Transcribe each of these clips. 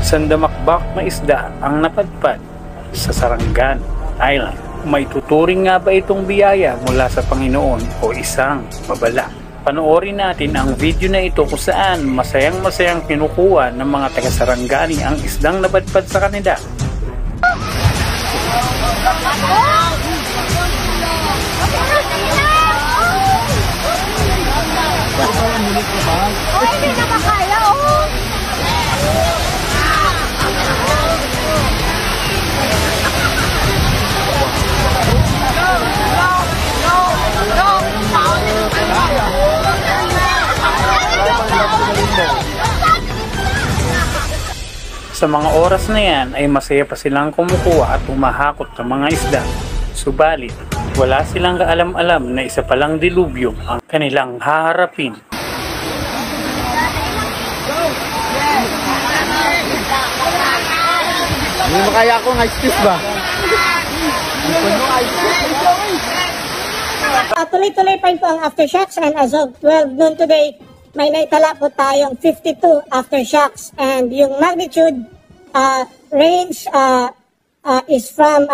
Sandamakbak na isda ang napadpad sa Sarangani Island. May tuturing nga ba itong biyaya mula sa Panginoon o isang babala? Panoorin natin ang video na ito kung saan masayang-masayang kinukuha ng mga taga Sarangani ang isdang napadpad sa kanila. Hindi na makaya, Sa mga oras na yan ay masaya pa silang kumukuha at humahakot ng mga isda. Subalit, wala silang kaalam-alam na isa palang dilubyo ang kanilang haharapin. Hindi makaya akong ice fish ba? Tuloy-tuloy pa po ang aftershocks, and as of 12 noon today, may naitala po tayong 52 aftershocks, and yung magnitude range is from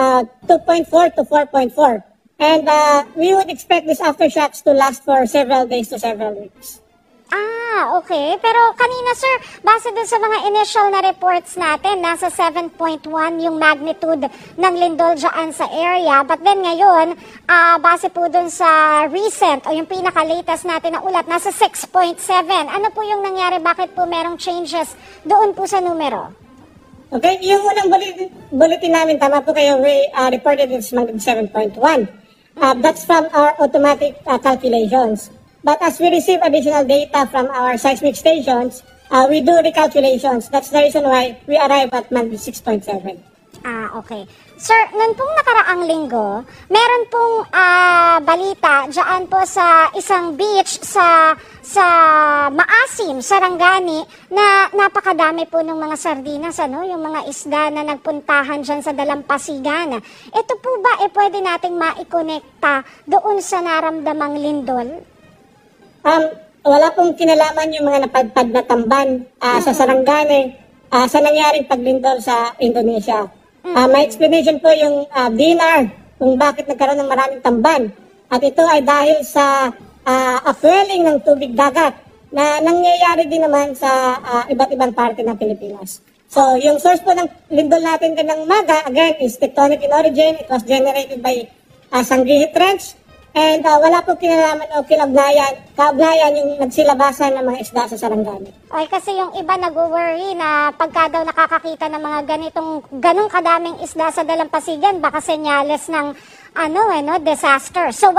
2.4 to 4.4. And we would expect these aftershocks to last for several days to several weeks. Okay. Pero kanina, sir, base dun sa mga initial na reports natin, nasa 7.1 yung magnitude ng lindol dyan sa area. But then ngayon, base po dun sa recent o yung pinaka-latest natin na ulat, nasa 6.7. Ano po yung nangyari? Bakit po merong changes doon po sa numero? Okay, yung unang bulletin namin, tama po kayo, we reported it's 7.1. That's from our automatic calculations. But as we receive additional data from our seismic stations, we do recalculations. That's the reason why we arrive at 6.7. Okay. Sir, nun pong nakaraang linggo, meron pong balita dyan po sa isang beach sa Maasim, Sarangani, na napakadami po ng mga sardinas, yung mga isda na nagpuntahan dyan sa Dalampasigan. Ito po ba pwede nating maikonekta doon sa naramdamang lindol? Wala pong kinalaman yung mga napadpad na tamban sa Sarangani sa nangyaring paglindol sa Indonesia. May explanation po yung DNR kung bakit nagkaroon ng maraming tamban. At ito ay dahil sa upwelling ng tubig dagat na nangyayari din naman sa iba't ibang parte ng Pilipinas. So, yung source po ng lindol natin kanang umaga, again, is tectonic in origin. It was generated by Sangrihi Trench. And wala po kinalaman o kaugnayan yung nagsilabasan ng mga isda sa Sarangani. Ay, kasi yung iba nag-worry na pagka daw nakakakita ng mga ganong kadaming isda sa Dalampasigan, baka senyales ng disaster. So,